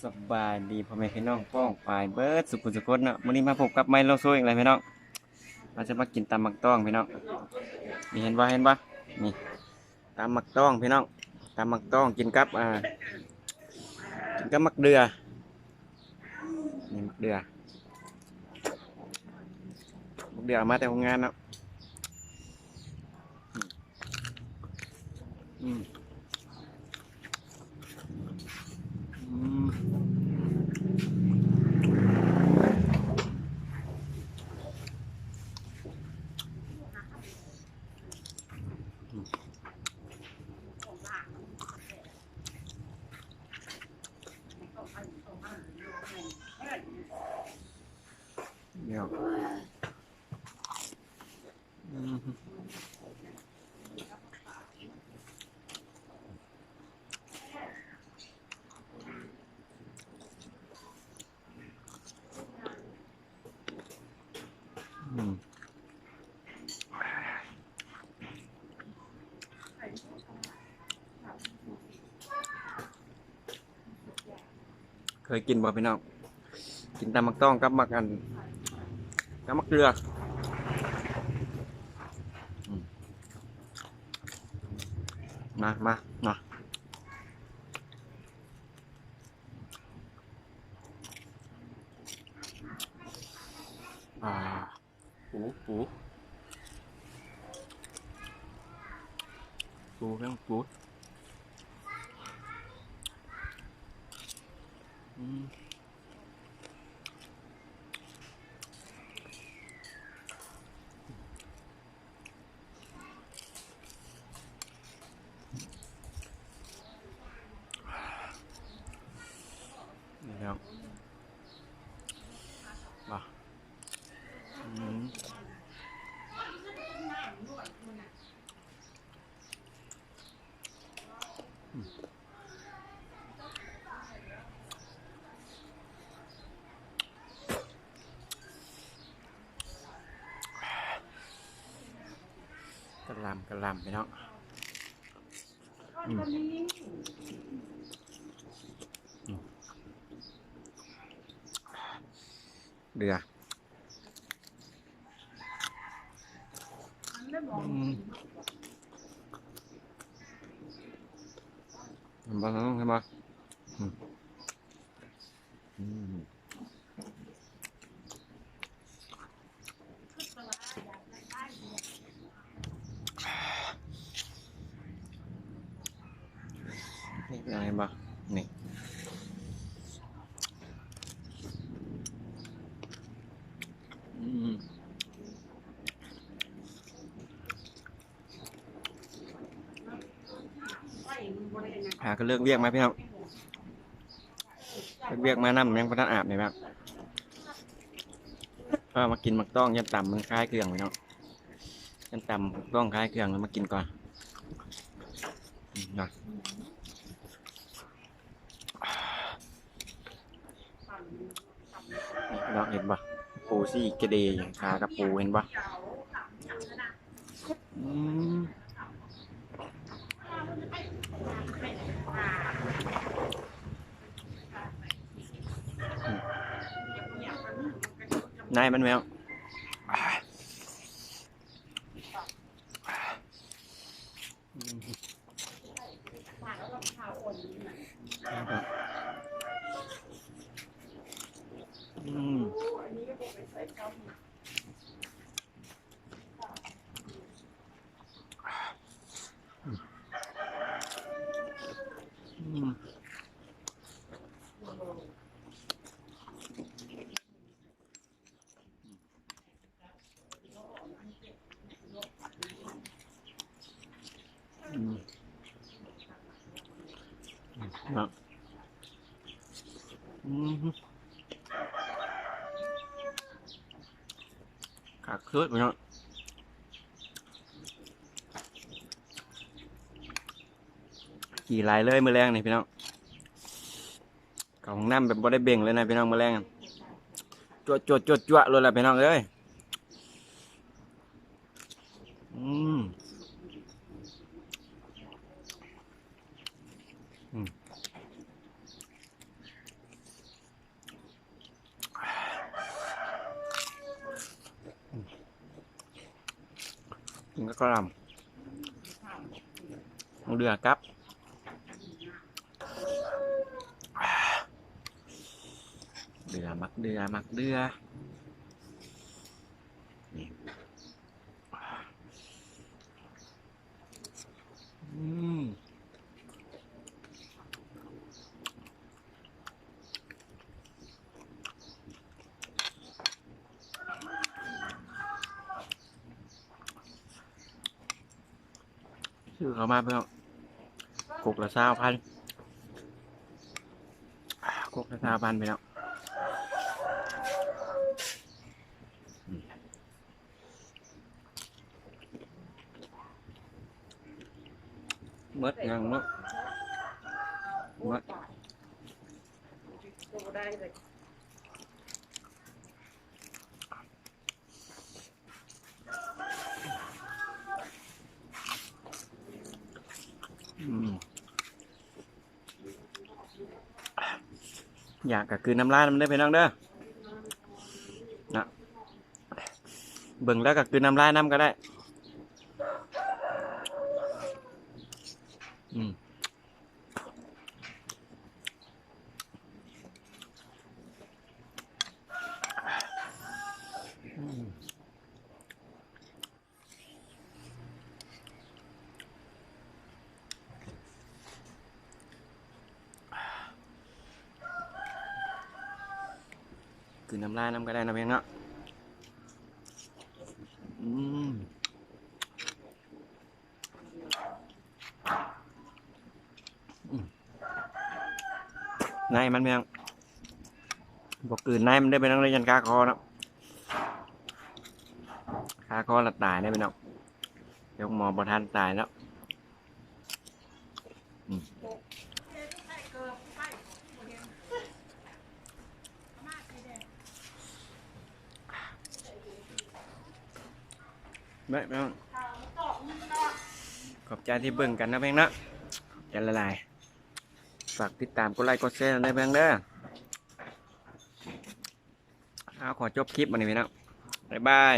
สบายดีพ่อแม่พี่น้องป้องปลายเบิร์ดสุขุมสุขนเนาะมื้อนี้มาพบกับไมโลโซอีกแล้วพี่น้องเราจะมากินตำมักต้องพี่น้องนี่เห็นบ่นี่ตำมักต้องพี่น้องตำมักต้องกินกับกินกับมักเดือนี่มักเดือมาแต่โรงงานเนาะอืมอืมเดี๋ยวอืมอืมเคยกินบ่พี่น้องกินตำมักต้องกับมักกับมักเดืออืมมาอ่าปูเรื่องปูอืมนี่ครับมาอืมกะหล่ำพี่น้องอืมอืมเดืออืมเห็นบ่อืมอืมนี่เป็นไงบ่นี่อืมก็เลิกเวียกมาพี่น้องเลิกเวียกมานำยังบ่ทันอาบนี่แบบก็มากินมักต้องยันต่ำมันคล้ายเครื่องพี่น้องยันต่ำมักต้องคล้ายเครื่องแล้วมากินก่อนอืมนะนี่พี่น้องเห็นบ่ปูซี่กระเดยขากับปูเห็นบ่อืมนายมันแมวอืมอืมอืมเนาะอืมขาดคืดพี่น้องขี่ลายเลยมือแรงนี่พี่น้องเขาห้องน้ำแบบบ่ได้เบ่งเลยนะพี่น้องมือแรงจั่วเลยแหละพี่น้องเอ้ยอืมอืม กินก็กระหลำเดือกับเดือมักเดือมักเดือนี่ชื่อเขามาเพื่อนกกละ20,000กกละ20,000ไปแล้วมดยังมดมดอยากกับคืนน้ำลายมันได้ไปน้องเด้อนะเบิ่งแล้วกับคืนน้ำลายน้ำก็ได้คือน้ำลายน้ำก็ได้นะเพียงเนาะนายมันเพียงบอกกืนนายมันได้ไปนั่งเลยยันคาคอเนาะคาคอละตายได้ไปเนาะยกหมอบทันตายแล้วไม่ต้องขอบใจที่เบิ่งกันนะเพียงเนาะจะละลายฝากติดตามกดไลค์กดแชร์ในเพียงเด้อเอาขอจบคลิปวันนี้พี่น้องบ๊ายบาย